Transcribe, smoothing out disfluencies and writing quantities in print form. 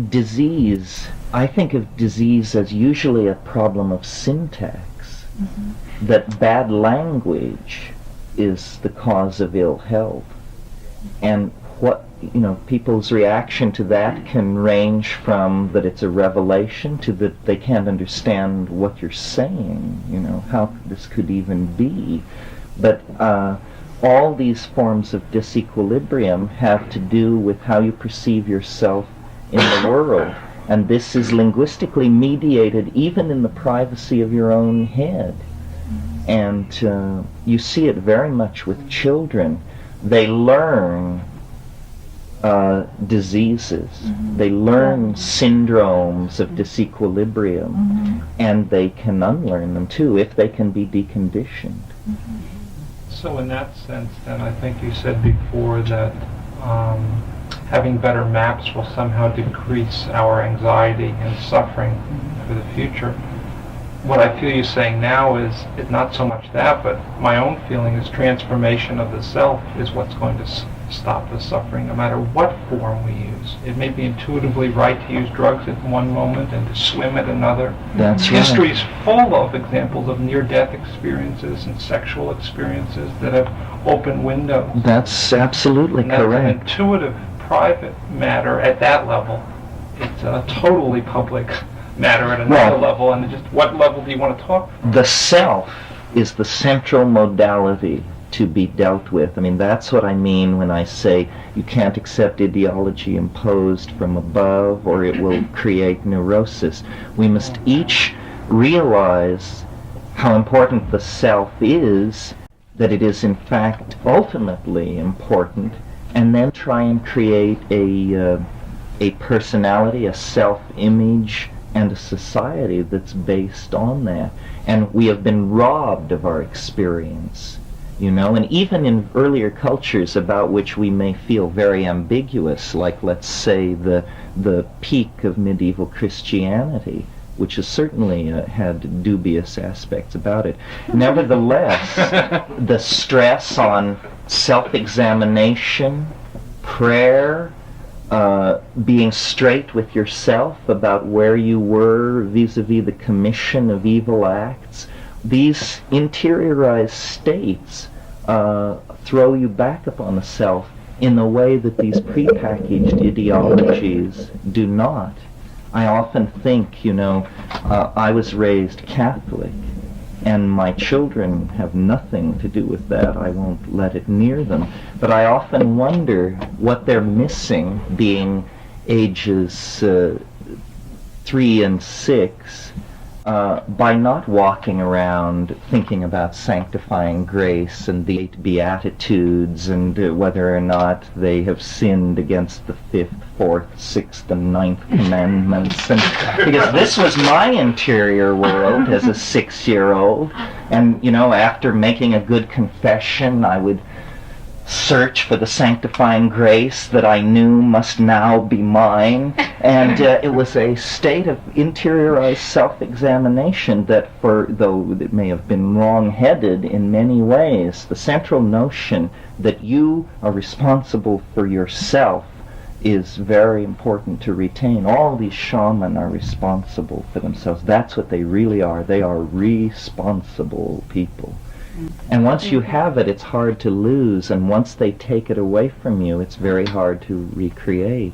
Disease, I think of disease as usually a problem of syntax, that bad language is the cause of ill health. And what, people's reaction to that can range from that it's a revelation to that they can't understand what you're saying, how this could even be. But all these forms of disequilibrium have to do with how you perceive yourself in the world. And this is linguistically mediated even in the privacy of your own head. And you see it very much with children. They learn diseases. They learn syndromes of disequilibrium. And they can unlearn them too if they can be deconditioned. So in that sense, then, I think you said before that having better maps will somehow decrease our anxiety and suffering for the future. What I feel you saying now is not so much that, but my own feeling is transformation of the self is what's going to stop the suffering, no matter what form we use. It may be intuitively right to use drugs at one moment and to swim at another. That's History right. is full of examples of near-death experiences and sexual experiences that have opened windows. That's absolutely And that's correct. an intuitive, private matter at that level. It's a totally public matter at another level, and just what level do you want to talk from? The self is the central modality to be dealt with. I mean, that's what I mean when I say you can't accept ideology imposed from above or it will create neurosis. We must each realize how important the self is, that it is in fact ultimately important, and then try and create a personality, a self-image, and a society that's based on that. And we have been robbed of our experience, and even in earlier cultures about which we may feel very ambiguous, like, let's say, the peak of medieval Christianity, which has certainly had dubious aspects about it. Nevertheless, the stress on self-examination, prayer, being straight with yourself about where you were vis-a-vis the commission of evil acts, these interiorized states throw you back upon the self in a way that these prepackaged ideologies do not. I often think, I was raised Catholic, and my children have nothing to do with that. I won't let it near them. But I often wonder what they're missing, being ages 3 and 6, by not walking around thinking about sanctifying grace and the 8 Beatitudes and whether or not they have sinned against the 5th, 4th, 6th, and 9th commandments. And because this was my interior world as a 6-year-old, and after making a good confession, I would search for the sanctifying grace that I knew must now be mine, and it was a state of interiorized self-examination that, though it may have been wrong-headed in many ways, the central notion that you are responsible for yourself is very important to retain. All these shaman are responsible for themselves. That's what they really are. They are responsible people. And once you have it, it's hard to lose, and once they take it away from you, it's very hard to recreate.